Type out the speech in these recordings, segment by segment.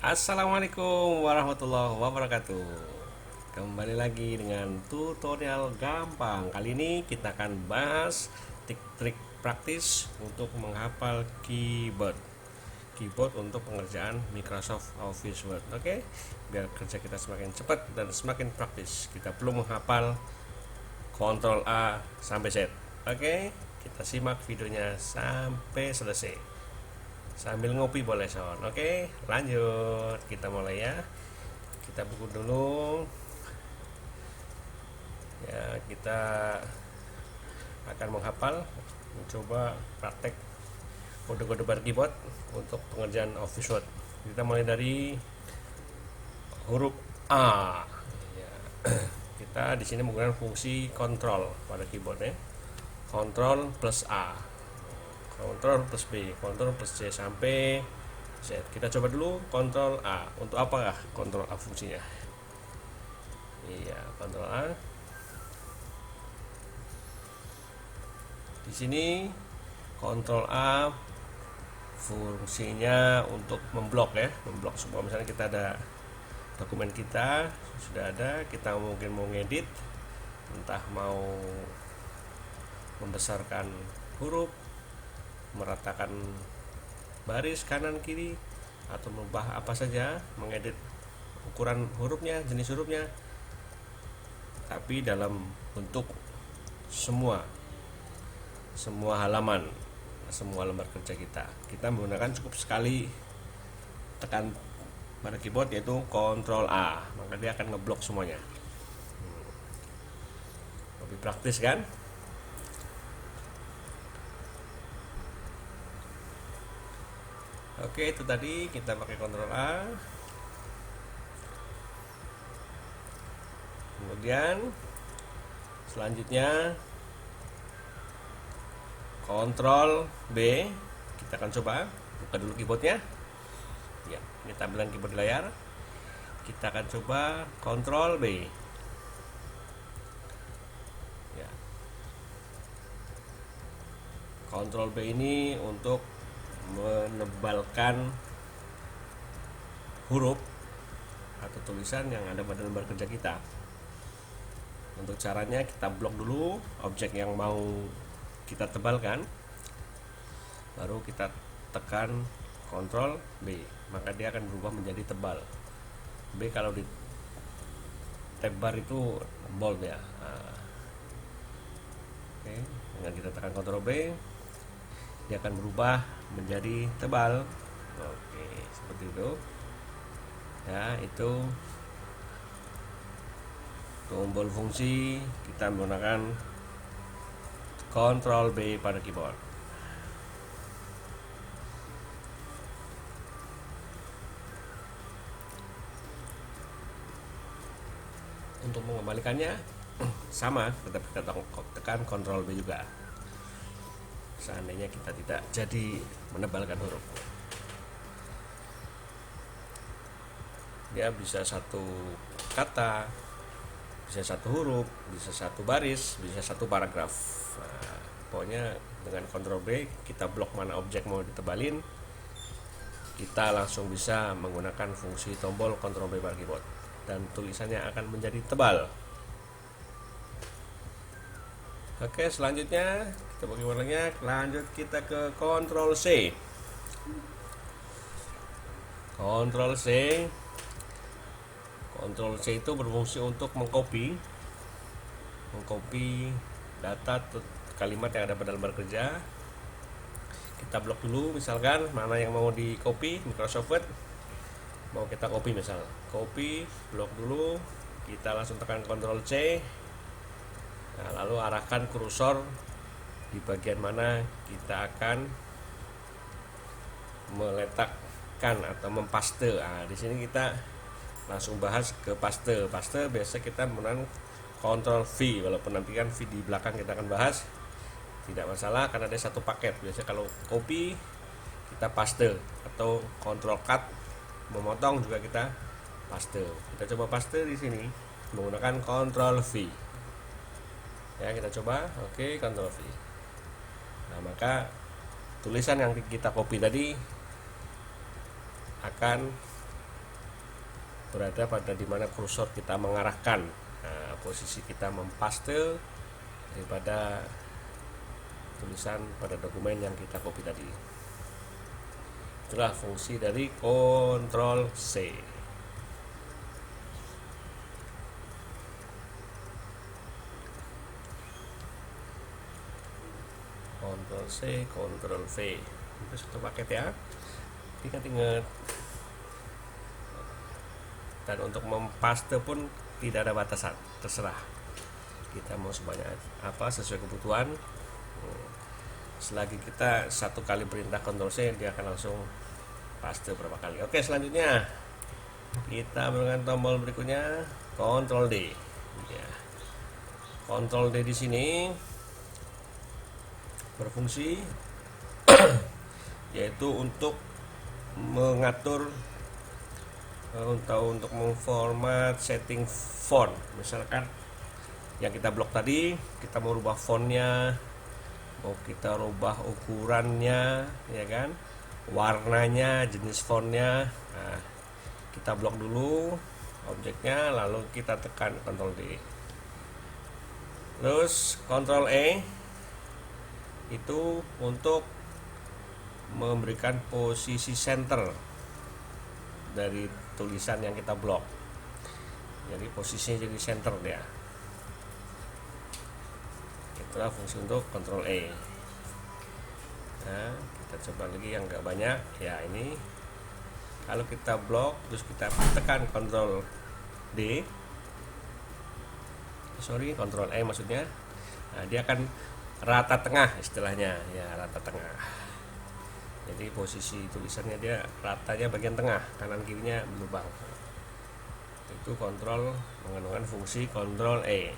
Assalamualaikum warahmatullahi wabarakatuh. Kembali lagi dengan tutorial gampang. Kali ini kita akan bahas trik-trik praktis untuk menghafal keyboard. Keyboard untuk pengerjaan Microsoft Office Word. Oke, biar kerja kita semakin cepat dan semakin praktis. Kita perlu menghafal Ctrl A sampai Z. Oke, kita simak videonya sampai selesai. Sambil ngopi boleh son. Oke, lanjut. Kita mulai ya. Kita buku dulu. Ya, kita akan menghafal, mencoba praktek kode-kode bar keyboard untuk pengerjaan Office Word. Kita mulai dari huruf A. Ya. Kita di sini menggunakan fungsi kontrol pada keyboard ya. Kontrol plus A, kontrol plus B, kontrol plus C sampai Z. Kita coba dulu kontrol A. Untuk apakah kontrol A fungsinya? Iya, kontrol A. Di sini kontrol A fungsinya untuk memblok ya, memblok semua. Misalnya kita ada dokumen kita sudah ada, kita mungkin mau ngedit, entah mau membesarkan huruf, meratakan baris kanan kiri, atau merubah apa saja, mengedit ukuran hurufnya, jenis hurufnya, tapi dalam bentuk semua halaman, semua lembar kerja kita menggunakan cukup sekali tekan pada keyboard yaitu Ctrl A, maka dia akan ngeblok semuanya. Lebih praktis kan? Oke, itu tadi kita pakai Ctrl A. Kemudian selanjutnya Ctrl B. Kita akan coba buka dulu keyboardnya. Ya, ini tampilan keyboard di layar. Kita akan coba Ctrl B. Ya. Ctrl B ini untuk menebalkan huruf atau tulisan yang ada pada lembar kerja kita. Untuk caranya kita blok dulu objek yang mau kita tebalkan, baru kita tekan Ctrl B, maka dia akan berubah menjadi tebal. B kalau di tab bar itu bold ya. Oke, dengan kita tekan Ctrl B, dia akan berubah menjadi tebal. Oke, seperti itu ya. Itu tombol fungsi kita menggunakan Ctrl B pada keyboard. Untuk mengembalikannya sama, tetap kita tekan Ctrl B juga. Seandainya kita tidak jadi menebalkan huruf, dia bisa satu kata, bisa satu huruf, bisa satu baris, bisa satu paragraf. Nah, pokoknya dengan Ctrl B kita blok mana objek mau ditebalin, kita langsung bisa menggunakan fungsi tombol Ctrl B pada keyboard dan tulisannya akan menjadi tebal. Oke, selanjutnya kita bagi warnanya. Lanjut kita ke Ctrl C. Ctrl C. Ctrl C itu berfungsi untuk mengcopy data kalimat yang ada pada lembar kerja. Kita blok dulu, misalkan mana yang mau di copy, Microsoft Word mau kita copy, misal copy, blok dulu, kita langsung tekan Ctrl C. Nah, lalu arahkan kursor di bagian mana kita akan meletakkan atau mempaste. Nah, di sini kita langsung bahas ke paste. Paste biasa kita menggunakan Ctrl V, walaupun nanti kan V di belakang kita akan bahas, tidak masalah karena ada satu paket. Biasa kalau copy kita paste, atau Ctrl Cut memotong juga kita paste. Kita coba paste di sini menggunakan Ctrl V. Ya, kita coba. Oke, Ctrl V. Nah, maka tulisan yang kita copy tadi akan berada pada dimana kursor kita mengarahkan. Nah, posisi kita mempaste daripada tulisan pada dokumen yang kita copy tadi. Itulah fungsi dari Ctrl C. Ctrl C, Ctrl V. Itu satu paket ya. Ingat-ingat. Dan untuk mempaste pun tidak ada batasan, terserah kita mau sebanyak apa sesuai kebutuhan. Selagi kita satu kali perintah Ctrl C, dia akan langsung paste berapa kali. Oke, selanjutnya kita menggunakan tombol berikutnya Ctrl D. Ya. Ctrl D di sini berfungsi yaitu untuk mengatur untuk memformat setting font. Misalkan yang kita blok tadi, kita mau rubah fontnya, mau kita rubah ukurannya, ya kan, warnanya, jenis fontnya. Nah, kita blok dulu objeknya, lalu kita tekan Ctrl D, terus Ctrl E itu untuk memberikan posisi center dari tulisan yang kita blok. Jadi posisinya jadi center dia. Itulah fungsi untuk Ctrl E. Nah, kita coba lagi yang enggak banyak. Ya, ini kalau kita blok terus kita tekan Ctrl D, Ctrl E maksudnya. Nah, dia akan rata tengah istilahnya, ya, rata tengah. Jadi posisi tulisannya dia ratanya bagian tengah, kanan kirinya berlubang. Itu kontrol menggunakan fungsi Ctrl E.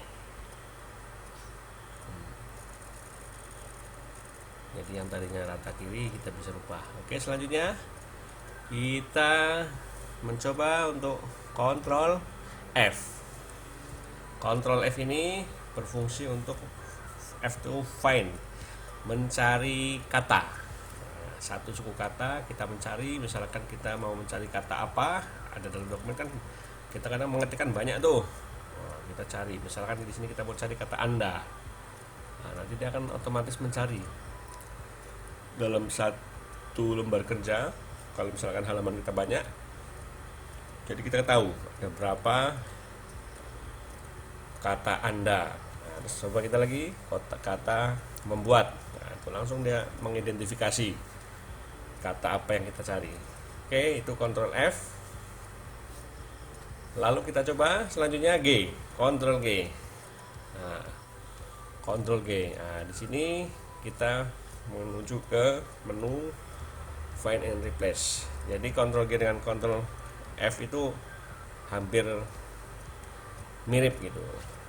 Jadi yang tadinya rata kiri kita bisa rubah. Oke, selanjutnya kita mencoba untuk Ctrl F. Ctrl F ini berfungsi untuk F2 find, mencari kata. Satu suku kata kita mencari, misalkan kita mau mencari kata apa, ada dalam dokumen kan kita kadang mengetikkan banyak tuh. Nah, kita cari, misalkan di sini kita mau cari kata Anda. Nah, nanti dia akan otomatis mencari dalam satu lembar kerja. Kalau misalkan halaman kita banyak, jadi kita tahu ada berapa kata Anda. Nah, terus coba kita lagi kata membuat. Nah, itu langsung dia mengidentifikasi kata apa yang kita cari. Oke, itu Ctrl F. Lalu kita coba selanjutnya G, Ctrl G. Nah, Ctrl G. Nah, di sini kita menuju ke menu Find and Replace. Jadi Ctrl G dengan Ctrl F itu hampir mirip gitu.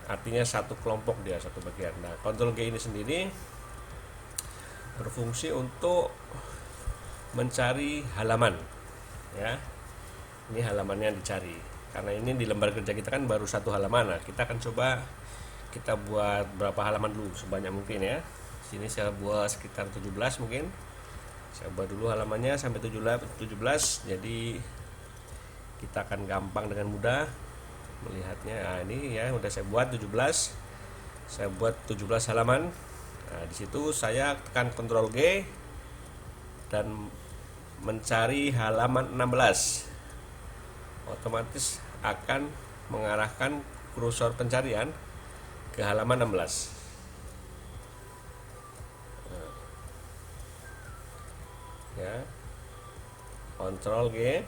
Artinya satu kelompok dia, satu bagian. Nah, Ctrl G ini sendiri berfungsi untuk mencari halaman, ya. Ini halamannya yang dicari. Karena ini di lembar kerja kita kan baru satu halaman. Nah, kita akan coba kita buat berapa halaman dulu, sebanyak mungkin ya. Sini saya buat sekitar 17 mungkin. Saya buat dulu halamannya sampai 17. Jadi kita akan gampang dengan mudah melihatnya. Nah, ini ya udah saya buat 17. Saya buat 17 halaman. Nah, di situ saya tekan Ctrl G dan mencari halaman 16. Otomatis akan mengarahkan kursor pencarian ke halaman 16. Ya. Ctrl G.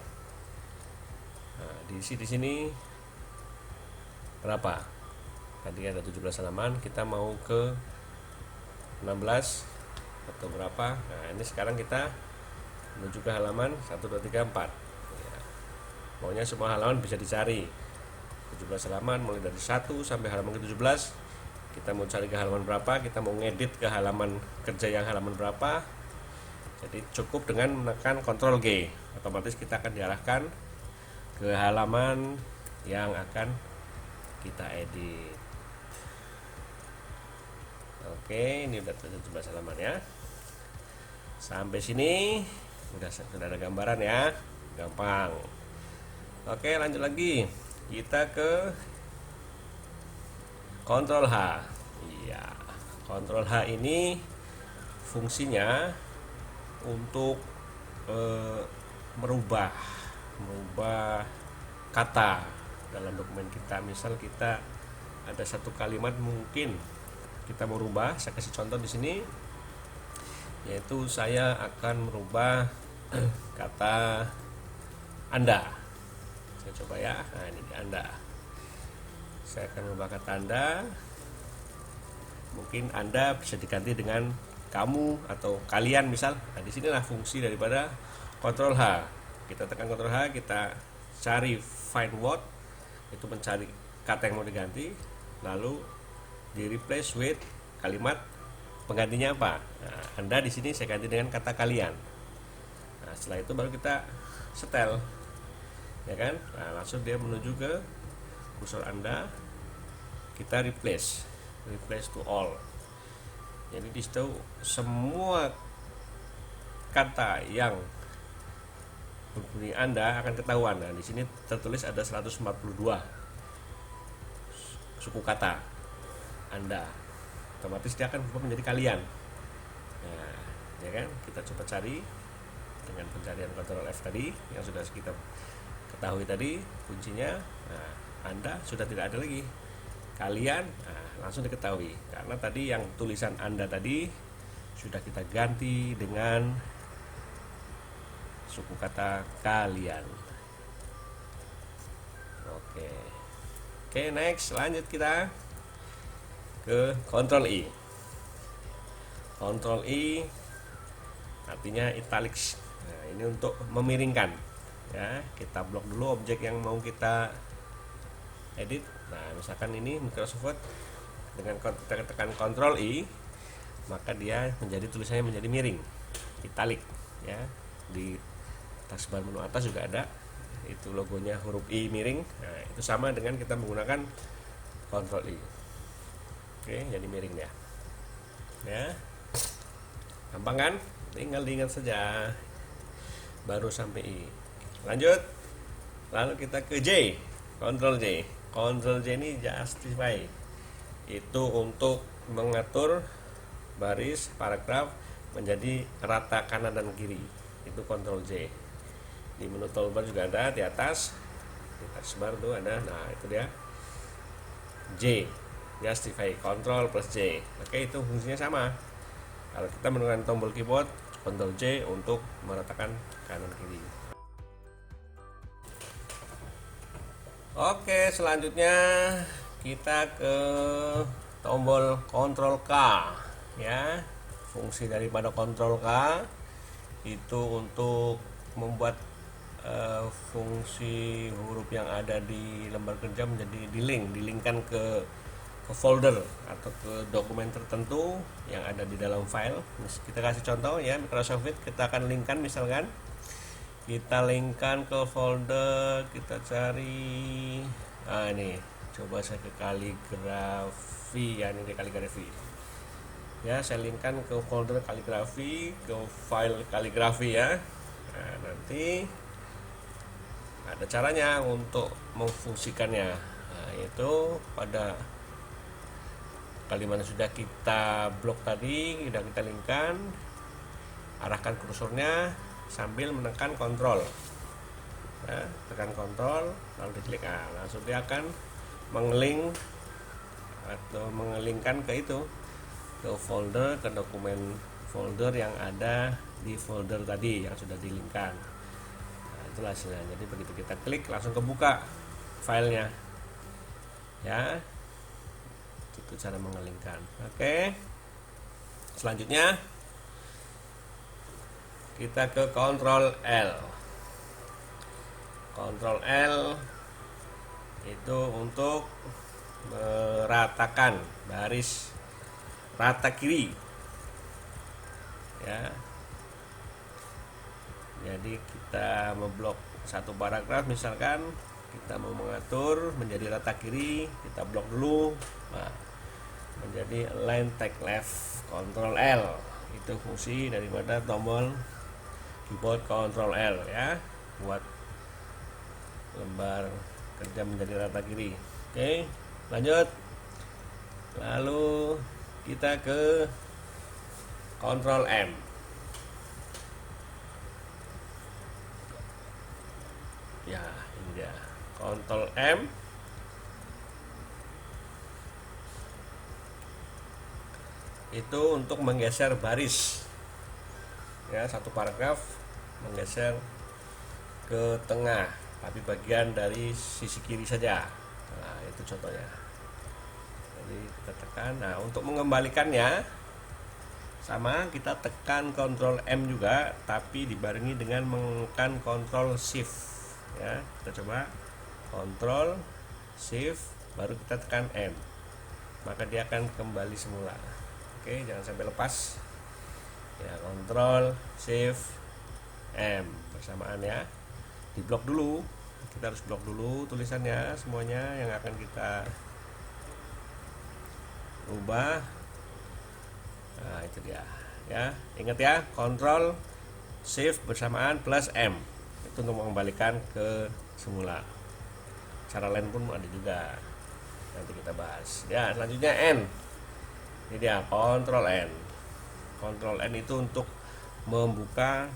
Nah, diisi di sini berapa? Tadi ada 17 halaman, kita mau ke 16 atau berapa? Nah, ini sekarang kita menuju ke halaman 1 2 3 4. Ya. Pokoknya semua halaman bisa dicari. 17 halaman mulai dari 1 sampai halaman ke-17. Kita mau cari ke halaman berapa, kita mau ngedit ke halaman kerja yang halaman berapa. Jadi cukup dengan menekan Ctrl G, otomatis kita akan diarahkan ke halaman yang akan kita edit. Oke, ini udah 17 halaman ya. Sampai sini sudah ada gambaran ya, gampang. Oke, lanjut lagi. Kita ke Ctrl H. Iya, Ctrl H ini fungsinya untuk eh, merubah kata dalam dokumen kita. Misal kita ada satu kalimat mungkin kita mau rubah. Saya kasih contoh di sini, yaitu saya akan merubah kata Anda. Saya coba ya. Nah, ini Anda. Saya akan merubah kata Anda. Mungkin Anda bisa diganti dengan kamu atau kalian misal. Nah, disinilah fungsi daripada Ctrl H. Kita tekan Ctrl H, kita cari find word, itu mencari kata yang mau diganti, lalu di replace with kalimat penggantinya apa. Nah, Anda di sini saya ganti dengan kata kalian. Nah, setelah itu baru kita setel, ya kan. Nah, langsung dia menuju ke kursor Anda, kita replace to all. Jadi di situ semua kata yang berbunyi Anda akan ketahuan. Nah, di sini tertulis ada 142 suku kata Anda. Otomatis dia akan berubah menjadi kalian. Nah, ya kan? Kita coba cari dengan pencarian Ctrl F tadi yang sudah kita ketahui tadi kuncinya. Nah, Anda sudah tidak ada lagi. Kalian, nah, langsung diketahui karena tadi yang tulisan Anda tadi sudah kita ganti dengan suku kata kalian. Oke, next, lanjut kita ke Ctrl I. Ctrl I artinya italics. Nah, ini untuk memiringkan. Ya, kita blok dulu objek yang mau kita edit. Nah, misalkan ini Microsoft Word, dengan kita tekan Ctrl I, maka dia menjadi tulisannya menjadi miring, italic, ya. Di taskbar menu atas juga ada itu logonya huruf I miring. Nah, itu sama dengan kita menggunakan Ctrl I. Oke, jadi miring ya. Ya. Gampang kan? Tinggal diingat saja. Baru sampai I. Lanjut. Lalu kita ke J. Ctrl J. Ctrl J ini justify. Itu untuk mengatur baris paragraf menjadi rata kanan dan kiri. Itu Ctrl J. Di menu toolbar juga ada di atas. Di taskbar tuh ada. Nah, itu dia. J. Justify. Ctrl plus J. Oke, itu fungsinya sama. Kalau kita menggunakan tombol keyboard, Ctrl J untuk meratakan kanan kiri. Oke, selanjutnya kita ke tombol Ctrl K, ya. Fungsi daripada Ctrl K itu untuk membuat fungsi huruf yang ada di lembar kerja menjadi dilingkan ke folder atau ke dokumen tertentu yang ada di dalam file. Kita kasih contoh ya, Microsoft Word kita akan linkkan, misalkan kita linkkan ke folder, kita cari ini, coba saya ke kaligrafi ya, ini di kaligrafi ya, saya linkkan ke folder kaligrafi, ke file kaligrafi ya. Nah, nanti ada caranya untuk memfungsikannya. Nah, itu pada kalimat yang sudah kita blok tadi, sudah kita linkkan, arahkan kursornya sambil menekan Ctrl. Ya, tekan Ctrl lalu diklik, langsung dia akan mengelink atau mengelingkan ke itu, ke folder, ke dokumen folder yang ada di folder tadi yang sudah dilingkan. Nah, itulah hasilnya. Jadi begitu kita klik langsung kebuka filenya. Ya. Itu cara mengelingkan. Oke. Selanjutnya kita ke Ctrl L. Ctrl L itu untuk meratakan baris rata kiri. Ya. Jadi kita memblok satu paragraf, misalkan kita mau mengatur menjadi rata kiri, kita blok dulu. Nah, menjadi align text left, Ctrl L. Itu fungsi daripada tombol keyboard Ctrl L ya, buat lembar kerja menjadi rata kiri. Oke, lanjut. Lalu kita ke Ctrl M. Ya, ini dia. Ctrl M. Itu untuk menggeser baris. Ya, satu paragraf menggeser ke tengah, tapi bagian dari sisi kiri saja. Nah, itu contohnya. Jadi kita tekan. Nah, untuk mengembalikannya sama, kita tekan Ctrl M juga, tapi dibarengi dengan menekan Ctrl Shift. Ya, kita coba Ctrl Shift, baru kita tekan M, maka dia akan kembali semula. Oke, jangan sampai lepas. Ya, Ctrl Shift M bersamaan ya. Di blok dulu, kita harus blok dulu tulisannya semuanya yang akan kita ubah. Nah, itu dia ya. Ingat ya, Ctrl Shift bersamaan plus M itu untuk mengembalikan ke semula. Cara lain pun ada juga, nanti kita bahas ya. Selanjutnya N, ini dia Ctrl N. Ctrl N itu untuk membuka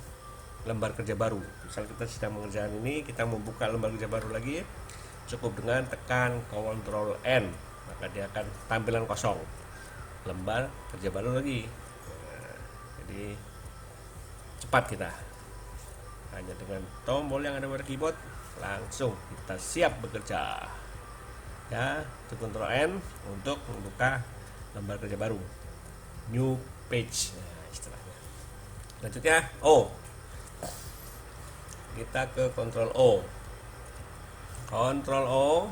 lembar kerja baru. Misal kita sedang mengerjakan ini, kita membuka lembar kerja baru lagi, cukup dengan tekan Ctrl N, maka dia akan tampilan kosong, lembar kerja baru lagi. Nah, jadi cepat kita hanya dengan tombol yang ada pada keyboard, langsung kita siap bekerja ya. Itu Ctrl N untuk membuka lembar kerja baru, new page, nah, istilahnya. Selanjutnya O, kita ke Ctrl O. Ctrl O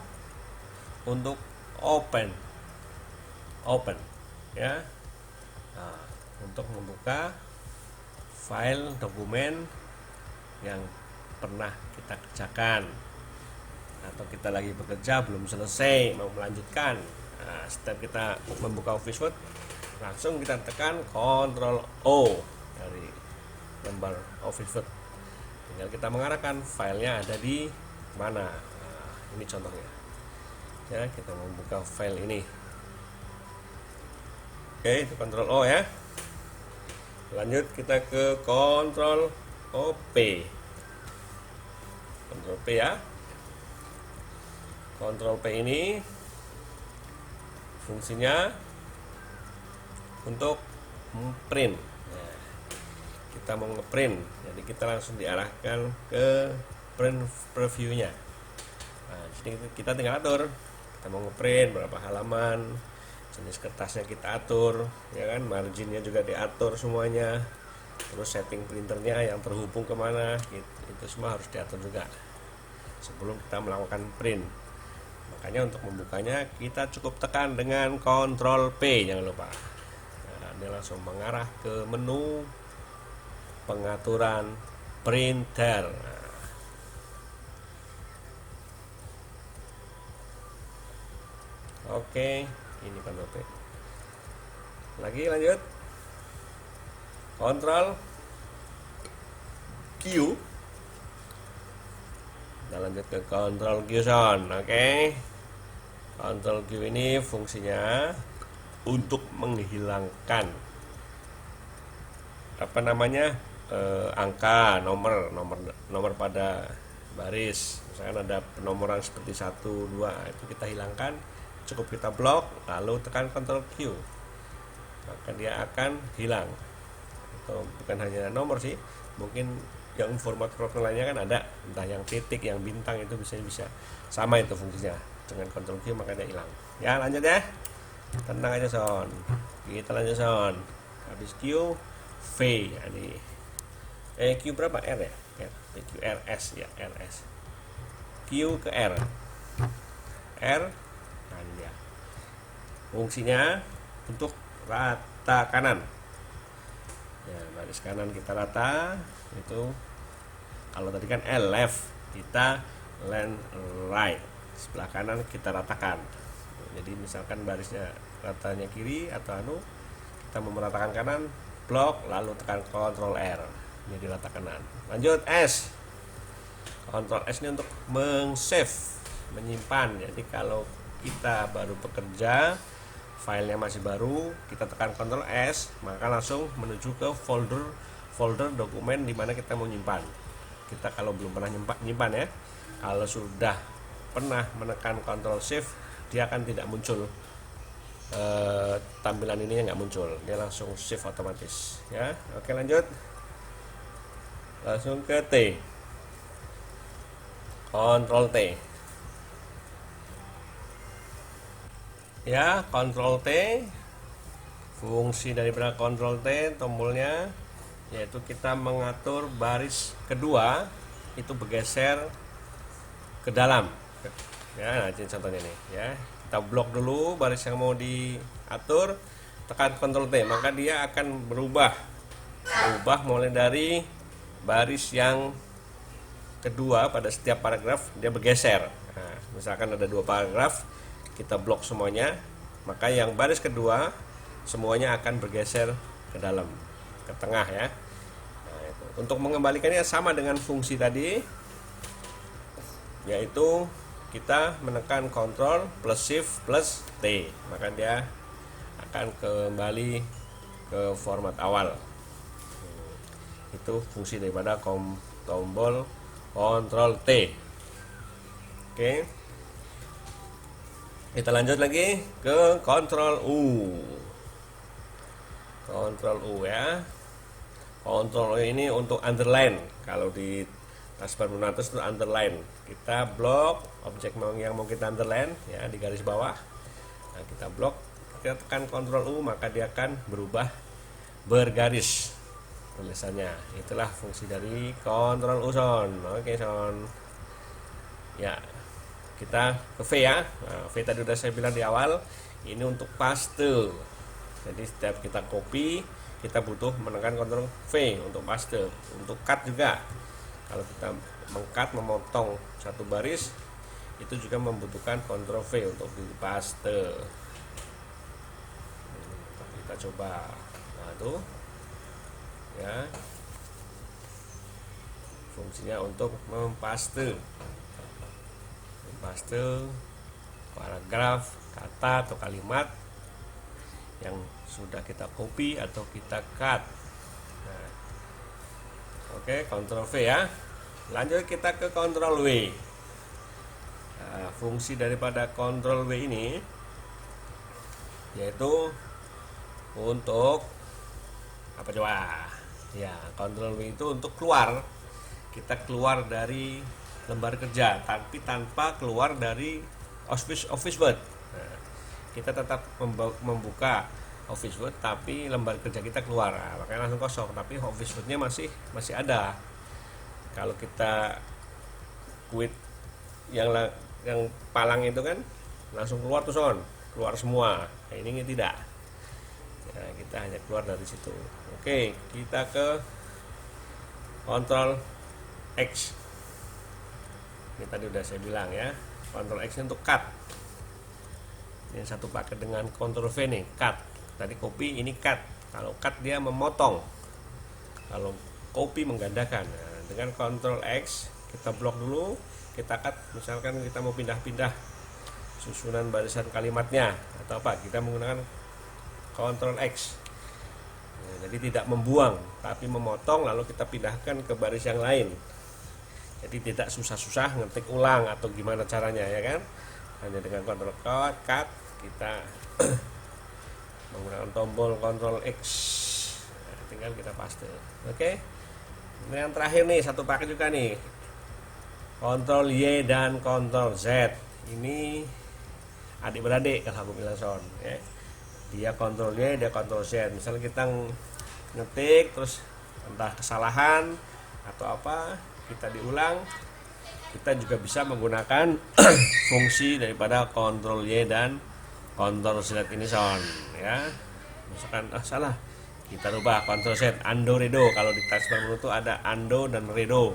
untuk open ya. Nah, untuk membuka file dokumen yang pernah kita kerjakan, atau kita lagi bekerja belum selesai mau melanjutkan. Nah, setiap kita membuka Office Word, langsung kita tekan Ctrl O dari lembar Office Word. Tinggal kita mengarahkan filenya ada di mana. Nah, ini contohnya ya, kita membuka file ini. Oke, itu Ctrl O ya. Lanjut kita ke Ctrl P. Ctrl P ya. Ctrl P ini fungsinya untuk print. Nah, kita mau ngeprint, jadi kita langsung diarahkan ke print previewnya. Nah, jadi kita tinggal atur, kita mau ngeprint berapa halaman, jenis kertasnya kita atur, ya kan, marginnya juga diatur semuanya, terus setting printernya yang terhubung kemana, itu semua harus diatur juga sebelum kita melakukan print. Makanya untuk membukanya kita cukup tekan dengan Ctrl P, jangan lupa. Nah, ini langsung mengarah ke menu pengaturan printer. Nah, oke, ini Ctrl P. Lagi lanjut. Ctrl Q. Kita lanjut ke Ctrl Q sound. Oke. Ctrl Q ini fungsinya untuk menghilangkan apa namanya, angka, nomor pada baris. Misalkan ada penomoran seperti 1, 2, itu kita hilangkan, cukup kita blok lalu tekan Ctrl Q, maka dia akan hilang. Atau bukan hanya nomor sih, mungkin yang format lainnya kan ada, entah yang titik, yang bintang, itu bisa sama itu fungsinya. Dengan Ctrl Q maka dia hilang. Ya, lanjut ya. Tenang aja son. Kita lanjut son. Habis Q, V. Jadi Q berapa? R ya? Q R S ya, RS. Q ke R. R. Nah, ini dia. Fungsinya untuk rata kanan. Ya, baris kanan kita rata. Itu kalau tadi kan L left, kita left right. Sebelah kanan kita ratakan. Jadi misalkan barisnya ratanya kiri atau kita mau meratakan kanan, blok lalu tekan Ctrl R, jadi rata kanan. Lanjut S. Ctrl S ini untuk menyimpan. Jadi kalau kita baru bekerja, filenya masih baru, kita tekan Ctrl S, maka langsung menuju ke folder dokumen di mana kita mau nyimpan. Kita kalau belum pernah nyimpan ya, kalau sudah pernah menekan Ctrl Shift, dia akan tidak muncul, tampilan ini nggak muncul, dia langsung shift otomatis ya. Oke, lanjut, langsung ke T, Ctrl T ya. Ctrl T, fungsi daripada Ctrl T tombolnya yaitu kita mengatur baris kedua itu bergeser ke dalam ya. Nah, ini contohnya nih ya, kita blok dulu baris yang mau diatur, tekan Ctrl T, maka dia akan berubah mulai dari baris yang kedua pada setiap paragraf dia bergeser. Nah, misalkan ada 2 paragraf, kita blok semuanya, maka yang baris kedua semuanya akan bergeser ke dalam, ke tengah ya. Nah, itu. Untuk mengembalikannya sama dengan fungsi tadi, yaitu kita menekan Ctrl plus Shift plus T, maka dia akan kembali ke format awal. Itu fungsi daripada tombol Ctrl T. Oke, kita lanjut lagi ke Ctrl U. Ctrl U ya. Ctrl U ini untuk underline. Kalau di taskbar Lunatus itu underline. Kita blok objek yang mau kita underline ya di garis bawah. Nah, kita blok, kita tekan Ctrl U, maka dia akan berubah bergaris tulisannya. Itulah fungsi dari Ctrl U Son. Oke Son. Ya, kita ke V ya. Nah, V tadi udah saya bilang di awal, ini untuk paste. Jadi setiap kita copy, kita butuh menekan Ctrl V untuk paste. Untuk cut juga, kalau kita meng-cut, memotong satu baris, itu juga membutuhkan Ctrl V untuk dipaste. Kita coba. Nah, itu ya, fungsinya untuk mempaste paragraf, kata atau kalimat yang sudah kita copy atau kita cut. Nah, oke, Ctrl V ya. Lanjut kita ke Ctrl W. Nah, fungsi daripada Ctrl W ini yaitu untuk apa coba? Ya, Ctrl W itu untuk keluar. Kita keluar dari lembar kerja, tapi tanpa keluar dari Office Word. Nah, kita tetap membuka Office Word, tapi lembar kerja kita keluar. Nah, makanya langsung kosong, tapi Office Word-nya masih ada. Kalau kita quit yang palang itu kan langsung keluar tuh Son, keluar semua. Nah, ini tidak. Nah, kita hanya keluar dari situ. Oke, kita ke Ctrl X. Ini tadi udah saya bilang ya, Ctrl X untuk cut. Ini satu paket dengan Ctrl V nih, cut. Tadi copy, ini cut. Kalau cut dia memotong, kalau copy menggandakan. Nah, dengan Ctrl X kita blok dulu, kita cut. Misalkan kita mau pindah-pindah susunan barisan kalimatnya atau apa, kita menggunakan Ctrl X. Nah, jadi tidak membuang, tapi memotong lalu kita pindahkan ke baris yang lain. Jadi tidak susah-susah ngetik ulang atau gimana caranya ya kan. Hanya dengan Ctrl cut kita menggunakan tombol Ctrl X. Nah, tinggal kita paste. Oke. Ini yang terakhir nih, satu paket juga nih. Ctrl Y dan Ctrl Z. Ini adik-beradik kalau aku bilang Son ya. Dia Ctrl Y, dia Ctrl Z. Misalnya kita ngetik terus entah kesalahan atau apa, kita diulang, kita juga bisa menggunakan fungsi daripada Ctrl Y dan Ctrl Z ini Son ya. Misalkan salah, kita rubah Ctrl Z, undo redo. Kalau di taskbar menu itu ada undo dan redo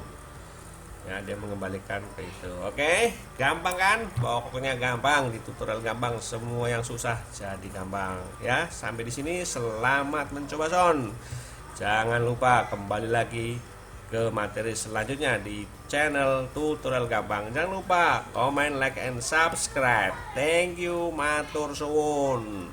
ya, dia mengembalikan ke itu. Oke, gampang kan? Pokoknya gampang, di tutorial gampang, semua yang susah jadi gampang ya. Sampai di sini, selamat mencoba Son. Jangan lupa kembali lagi ke materi selanjutnya di channel tutorial gampang. Jangan lupa komen, like, and subscribe. Thank you, matur suwun.